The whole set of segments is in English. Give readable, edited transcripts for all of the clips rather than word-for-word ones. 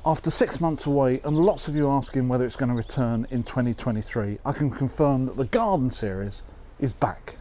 After 6 months away and lots of you asking whether it's going to return in 2023, I can confirm that the garden series is back.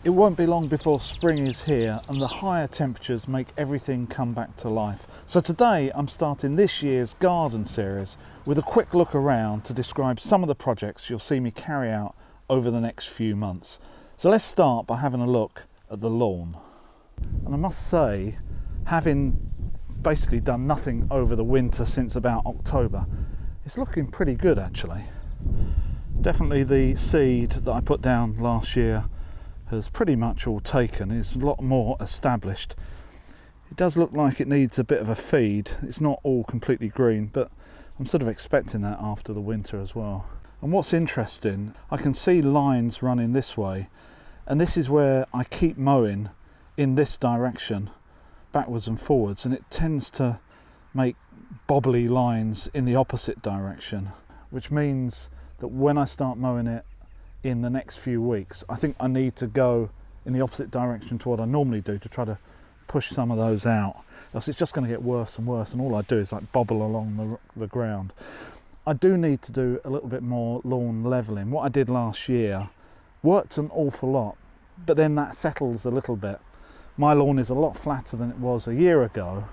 It won't be long before spring is here and the higher temperatures make everything come back to life. So today I'm starting this year's garden series with a quick look around to describe some of the projects you'll see me carry out over the next few months. So let's start by having a look at the lawn. And I must say, having basically done nothing over the winter since about October, it's looking pretty good actually. Definitely the seed that I put down last year has pretty much all taken. It's a lot more established. It does look like it needs a bit of a feed. It's not all completely green, but I'm sort of expecting that after the winter as well. And what's interesting, I can see lines running this way, and this is where I keep mowing in this direction, backwards and forwards, and it tends to make bobbly lines in the opposite direction, which means that when I start mowing it in the next few weeks, I think I need to go in the opposite direction to what I normally do to try to push some of those out, else it's just going to get worse and worse, and all I do is like bobble along the ground. I do need to do a little bit more lawn levelling. What I did last year worked an awful lot, but then that settles a little bit. My lawn is a lot flatter than it was a year ago,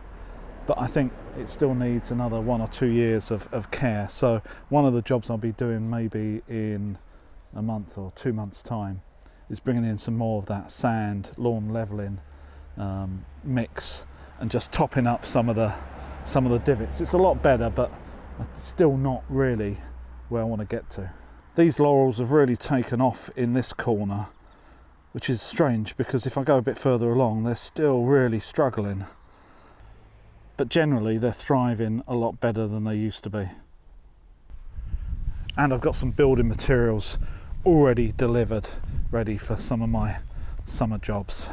but I think it still needs another 1 or 2 years of care. So one of the jobs I'll be doing maybe in a month or 2 months time is bringing in some more of that sand lawn leveling mix and just topping up some of the divots. It's a lot better, but it's still not really where I want to get to. These laurels have really taken off in this corner, which is strange because if I go a bit further along they're still really struggling, but generally they're thriving a lot better than they used to be. And I've got some building materials already delivered, ready for some of my summer jobs.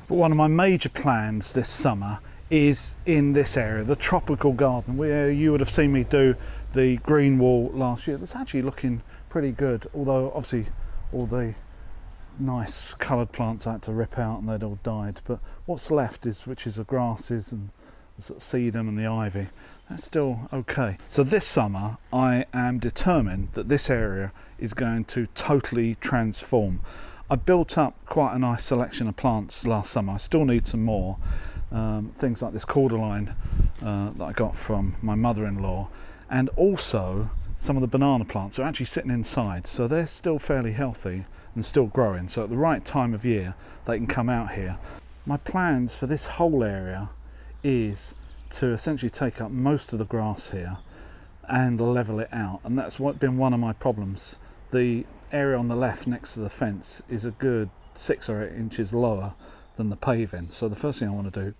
But one of my major plans this summer is in this area, the tropical garden, where you would have seen me do the green wall last year. That's actually looking pretty good, although obviously all the nice coloured plants I had to rip out and they'd all died, but what's left which is the grasses and the sort of sedum and the ivy, that's still okay. So this summer I am determined that this area is going to totally transform. I built up quite a nice selection of plants last summer. I still need some more. Things like this cordyline that I got from my mother-in-law, and also some of the banana plants are actually sitting inside, so they're still fairly healthy and still growing, so at the right time of year they can come out here. My plans for this whole area is to essentially take up most of the grass here and level it out, and that's been one of my problems. The area on the left next to the fence is a good 6 or 8 inches lower than the paving, so the first thing I want to do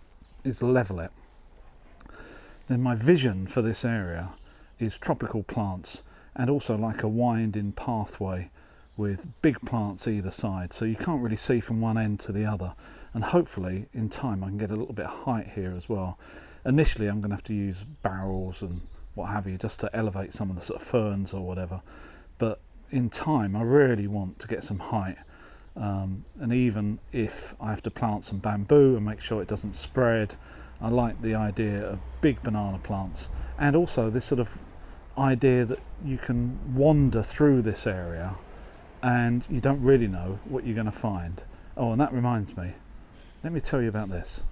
is level it. Then my vision for this area is tropical plants and also like a winding pathway with big plants either side, so you can't really see from one end to the other, and hopefully in time I can get a little bit of height here as well. Initially I'm going to have to use barrels and what have you just to elevate some of the sort of ferns or whatever, but in time I really want to get some height, and even if I have to plant some bamboo and make sure it doesn't spread, I like the idea of big banana plants, and also this sort of idea that you can wander through this area and you don't really know what you're going to find. Oh, and that reminds me, let me tell you about this.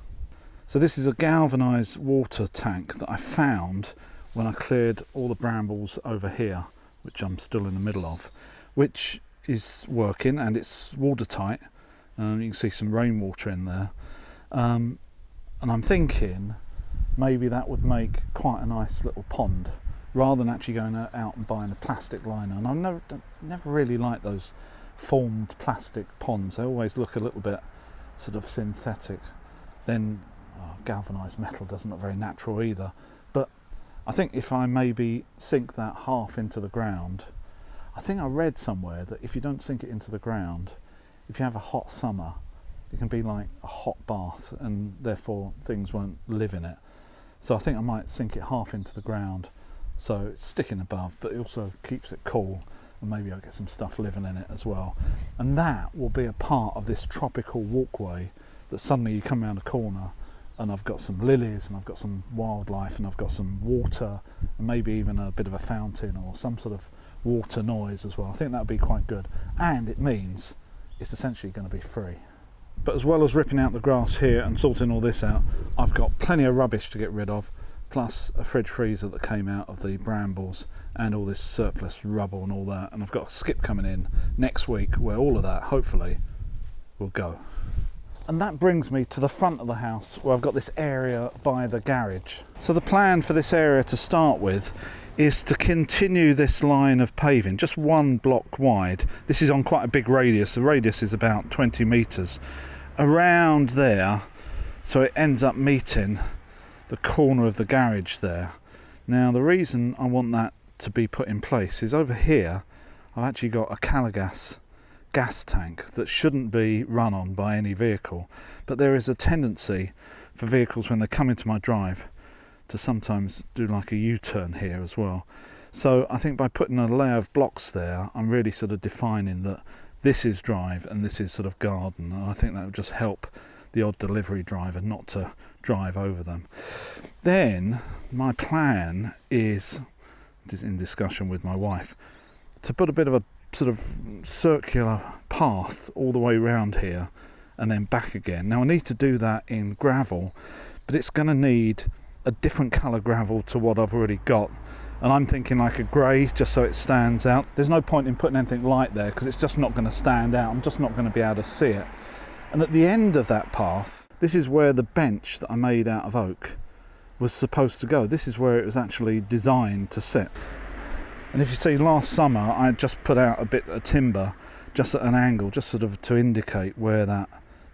So this is a galvanised water tank that I found when I cleared all the brambles over here, which I'm still in the middle of, which is working and it's watertight. You can see some rainwater in there. And I'm thinking maybe that would make quite a nice little pond, rather than actually going out and buying a plastic liner. And I've never really liked those formed plastic ponds. They always look a little bit sort of synthetic. Then galvanised metal doesn't look very natural either. But I think if I maybe sink that half into the ground, I think I read somewhere that if you don't sink it into the ground, if you have a hot summer, it can be like a hot bath, and therefore things won't live in it. So I think I might sink it half into the ground, so it's sticking above, but it also keeps it cool, and maybe I'll get some stuff living in it as well. And that will be a part of this tropical walkway that suddenly you come around a corner and I've got some lilies and I've got some wildlife and I've got some water and maybe even a bit of a fountain or some sort of water noise as well. I think that would be quite good, and it means it's essentially going to be free. But as well as ripping out the grass here and sorting all this out, I've got plenty of rubbish to get rid of, plus a fridge freezer that came out of the brambles and all this surplus rubble and all that, and I've got a skip coming in next week where all of that hopefully will go. And that brings me to the front of the house where I've got this area by the garage. So the plan for this area to start with is to continue this line of paving, just one block wide. This is on quite a big radius. The radius is about 20 metres around there, so it ends up meeting the corner of the garage there. Now the reason I want that to be put in place is over here I've actually got a Calagas gas tank that shouldn't be run on by any vehicle, but there is a tendency for vehicles when they come into my drive to sometimes do like a U-turn here as well. So I think by putting a layer of blocks there, I'm really sort of defining that this is drive and this is sort of garden, and I think that would just help the odd delivery driver not to drive over them. Then my plan is in discussion with my wife to put a bit of a sort of circular path all the way around here and then back again. Now I need to do that in gravel, but it's going to need a different colour gravel to what I've already got, and I'm thinking like a grey, just so it stands out. There's no point in putting anything light there because it's just not going to stand out. I'm just not going to be able to see it. And at the end of that path, this is where the bench that I made out of oak was supposed to go. This is where it was actually designed to sit. And if you see, last summer I just put out a bit of timber just at an angle, just sort of to indicate where that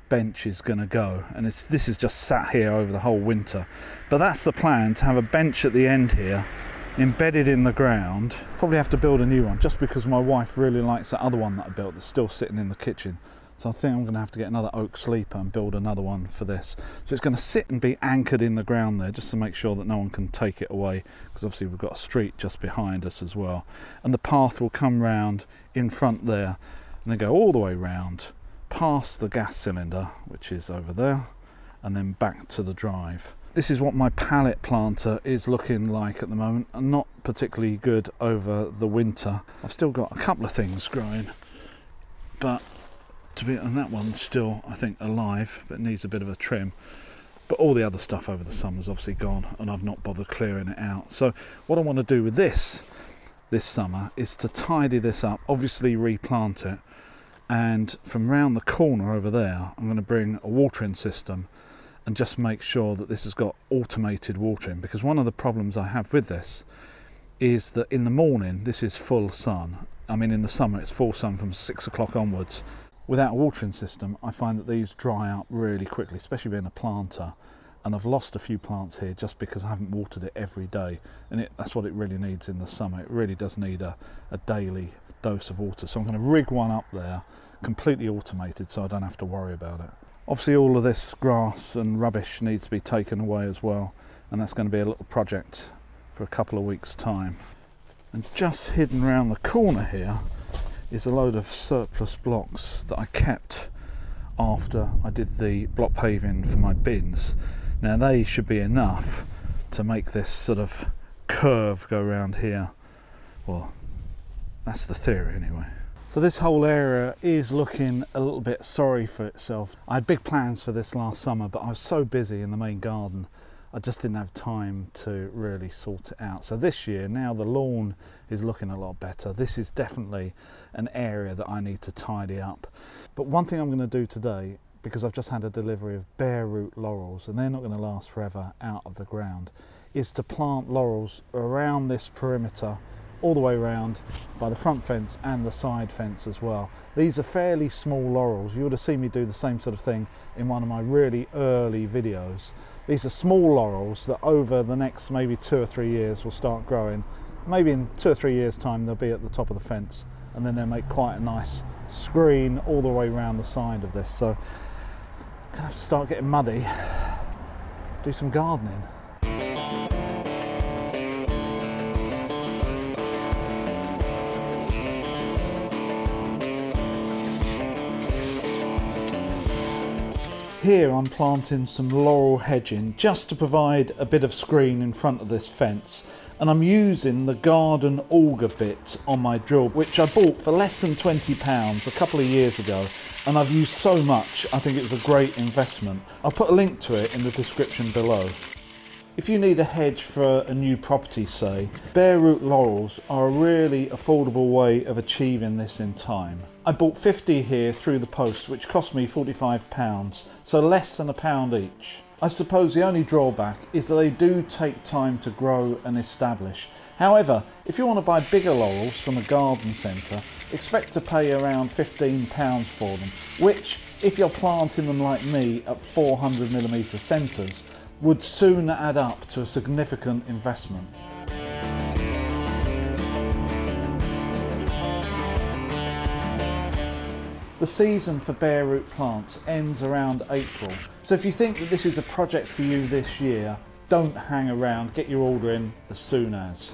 bench is going to go, and this is just sat here over the whole winter. But that's the plan, to have a bench at the end here embedded in the ground. Probably have to build a new one just because my wife really likes that other one that I built that's still sitting in the kitchen. So I think I'm going to have to get another oak sleeper and build another one for this. So it's going to sit and be anchored in the ground there just to make sure that no one can take it away, because obviously we've got a street just behind us as well. And the path will come round in front there and then go all the way round past the gas cylinder, which is over there, and then back to the drive. This is what my pallet planter is looking like at the moment, and not particularly good over the winter. I've still got a couple of things growing, but and that one's still, I think, alive, but needs a bit of a trim. But all the other stuff over the summer's obviously gone, and I've not bothered clearing it out. So what I want to do with this summer is to tidy this up, obviously replant it, and from round the corner over there I'm going to bring a watering system and just make sure that this has got automated watering, because one of the problems I have with this is that in the morning this is full sun. I mean, in the summer it's full sun from 6 o'clock onwards. Without a watering system, I find that these dry up really quickly, especially being a planter, and I've lost a few plants here just because I haven't watered it every day, and that's what it really needs in the summer. It really does need a daily dose of water. So I'm going to rig one up there, completely automated, so I don't have to worry about it. Obviously all of this grass and rubbish needs to be taken away as well, and that's going to be a little project for a couple of weeks' time. And just hidden around the corner here is a load of surplus blocks that I kept after I did the block paving for my bins. Now they should be enough to make this sort of curve go around here. Well, that's the theory anyway. So this whole area is looking a little bit sorry for itself. I had big plans for this last summer, but I was so busy in the main garden I just didn't have time to really sort it out. So this year, now the lawn is looking a lot better. This is definitely an area that I need to tidy up. But one thing I'm going to do today, because I've just had a delivery of bare root laurels and they're not going to last forever out of the ground, is to plant laurels around this perimeter, all the way around by the front fence and the side fence as well. These are fairly small laurels. You would have seen me do the same sort of thing in one of my really early videos. These are small laurels that over the next maybe 2 or 3 years will start growing maybe in 2 or 3 years time they'll be at the top of the fence, and then they'll make quite a nice screen all the way around the side of this. So I'm gonna have to start getting muddy, do some gardening. Here I'm planting some laurel hedging just to provide a bit of screen in front of this fence, and I'm using the garden auger bit on my drill, which I bought for less than £20 a couple of years ago, and I've used so much I think it was a great investment. I'll put a link to it in the description below. If you need a hedge for a new property, say, bare root laurels are a really affordable way of achieving this in time. I bought 50 here through the post, which cost me £45, so less than £1 each. I suppose the only drawback is that they do take time to grow and establish. However, if you want to buy bigger laurels from a garden centre, expect to pay around £15 for them, which, if you're planting them like me at 400mm centres, would soon add up to a significant investment. The season for bare root plants ends around April, so if you think that this is a project for you this year, don't hang around, get your order in as soon as.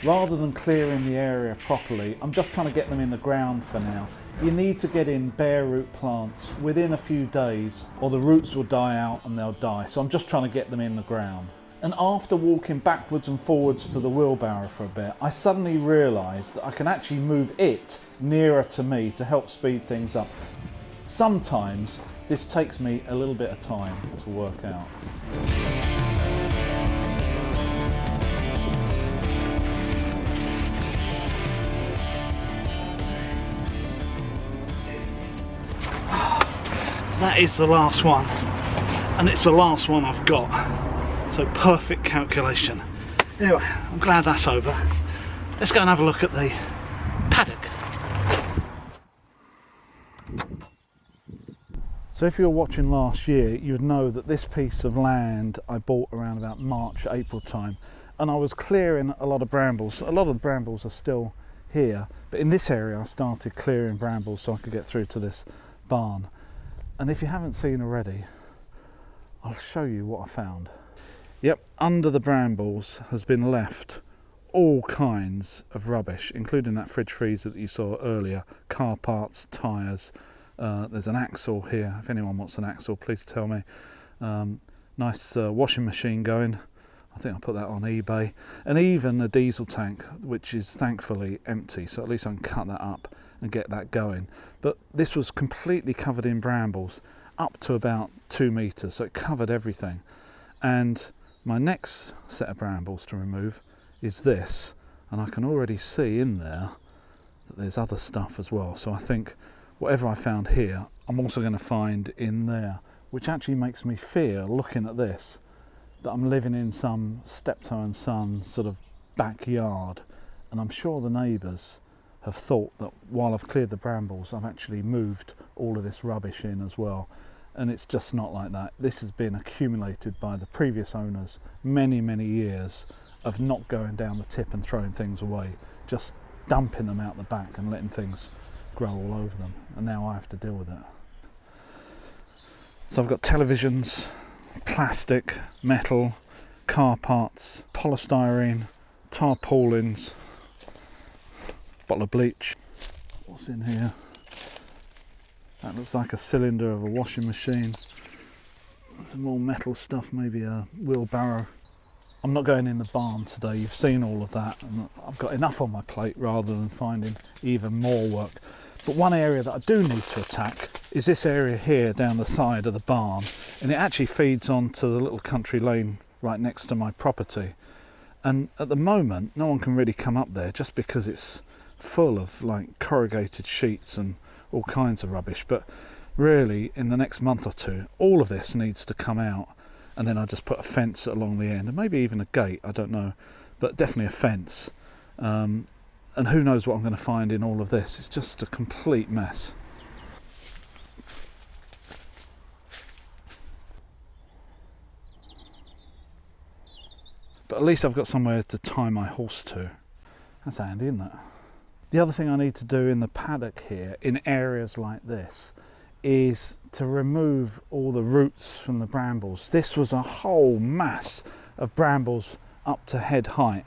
Rather than clearing the area properly, I'm just trying to get them in the ground for now. You need to get in bare root plants within a few days or the roots will die out and they'll die, so I'm just trying to get them in the ground. And after walking backwards and forwards to the wheelbarrow for a bit, I suddenly realised that I can actually move it nearer to me to help speed things up. Sometimes this takes me a little bit of time to work out. That is the last one, and it's the last one I've got, so perfect calculation. Anyway, I'm glad that's over. Let's go and have a look at the paddock. So if you were watching last year, you'd know that this piece of land I bought around about March, April time, and I was clearing a lot of brambles. A lot of the brambles are still here, but in this area I started clearing brambles so I could get through to this barn. And if you haven't seen already, I'll show you what I found. Yep, under the brambles has been left all kinds of rubbish, including that fridge freezer that you saw earlier, car parts, tyres, there's an axle here. If anyone wants an axle, please tell me. Nice washing machine going. I think I'll put that on eBay. And even a diesel tank, which is thankfully empty, so at least I can cut that up and get that going. But this was completely covered in brambles up to about 2 meters, so it covered everything. And my next set of brambles to remove is this, and I can already see in there that there's other stuff as well. So I think whatever I found here, I'm also going to find in there, which actually makes me feel, looking at this, that I'm living in some steptoe and son sort of backyard. And I'm sure the neighbours have thought that while I've cleared the brambles, I've actually moved all of this rubbish in as well. And it's just not like that. This has been accumulated by the previous owners many, many years of not going down the tip and throwing things away, just dumping them out the back and letting things grow all over them. And now I have to deal with it. So I've got televisions, plastic, metal, car parts, polystyrene, tarpaulins, bottle of bleach. What's in here? That looks like a cylinder of a washing machine. Some more metal stuff, maybe a wheelbarrow. I'm not going in the barn today, you've seen all of that, and I've got enough on my plate rather than finding even more work. But one area that I do need to attack is this area here down the side of the barn, and it actually feeds onto the little country lane right next to my property. And at the moment no one can really come up there just because it's full of like corrugated sheets and all kinds of rubbish. But really in the next month or two all of this needs to come out, and then I just put a fence along the end and maybe even a gate, I don't know, but definitely a fence. And who knows what I'm going to find in all of this. It's just a complete mess. But at least I've got somewhere to tie my horse to. That's handy, isn't it? The other thing I need to do in the paddock here, in areas like this, is to remove all the roots from the brambles. This was a whole mass of brambles up to head height.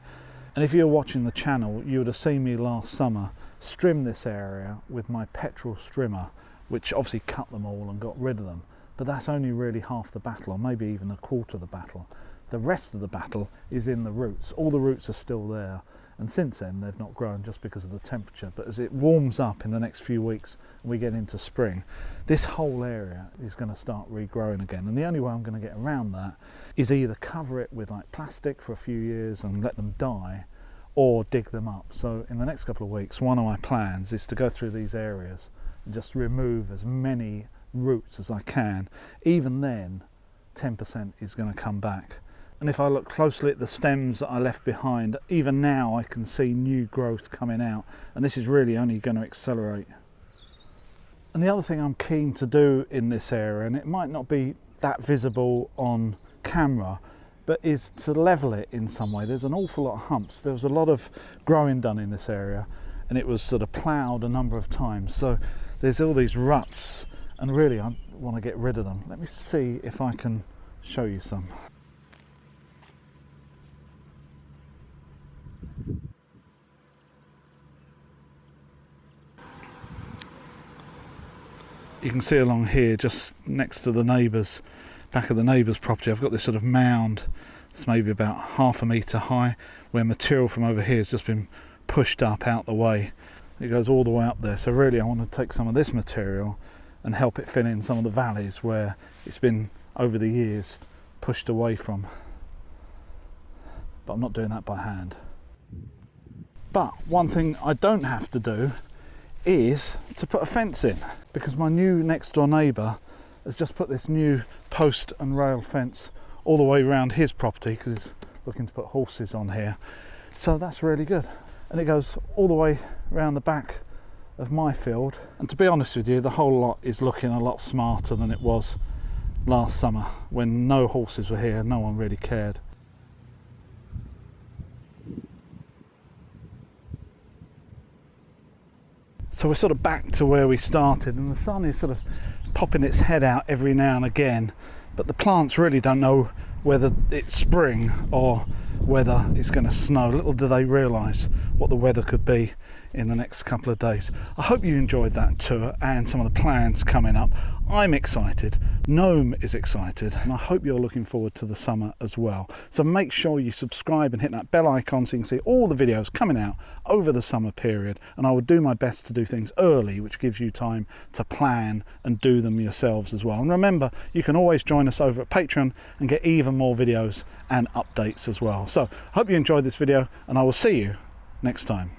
And if you're watching the channel, you would have seen me last summer trim this area with my petrol trimmer, which obviously cut them all and got rid of them. But that's only really half the battle, or maybe even a quarter of the battle. The rest of the battle is in the roots. All the roots are still there. And since then, they've not grown just because of the temperature. But as it warms up in the next few weeks and we get into spring, this whole area is going to start regrowing again. And the only way I'm going to get around that is either cover it with like plastic for a few years and let them die, or dig them up. So in the next couple of weeks, one of my plans is to go through these areas and just remove as many roots as I can. Even then, 10% is going to come back. And if I look closely at the stems that I left behind, even now I can see new growth coming out, and this is really only going to accelerate. And the other thing I'm keen to do in this area, and it might not be that visible on camera, but is to level it in some way. There's an awful lot of humps. There was a lot of growing done in this area, and it was sort of ploughed a number of times. So there's all these ruts, and really I want to get rid of them. Let me see if I can show you some. You can see along here, just next to the neighbours, back of the neighbour's property, I've got this sort of mound. It's maybe about half a metre high, where material from over here has just been pushed up out the way. It goes all the way up there. So really I want to take some of this material and help it fill in some of the valleys where it's been over the years pushed away from. But I'm not doing that by hand. But one thing I don't have to do is to put a fence in, because my new next door neighbour has just put this new post and rail fence all the way around his property, because he's looking to put horses on here. So that's really good, and it goes all the way around the back of my field. And to be honest with you, the whole lot is looking a lot smarter than it was last summer when no horses were here, no one really cared. So we're sort of back to where we started, and the sun is sort of popping its head out every now and again, but the plants really don't know whether it's spring or whether it's going to snow. Little do they realise what the weather could be in the next couple of days. I hope you enjoyed that tour and some of the plans coming up. I'm excited, Gnome is excited, and I hope you're looking forward to the summer as well. So make sure you subscribe and hit that bell icon so you can see all the videos coming out over the summer period, and I will do my best to do things early, which gives you time to plan and do them yourselves as well. And remember, you can always join us over at Patreon and get even more videos and updates as well. So I hope you enjoyed this video, and I will see you next time.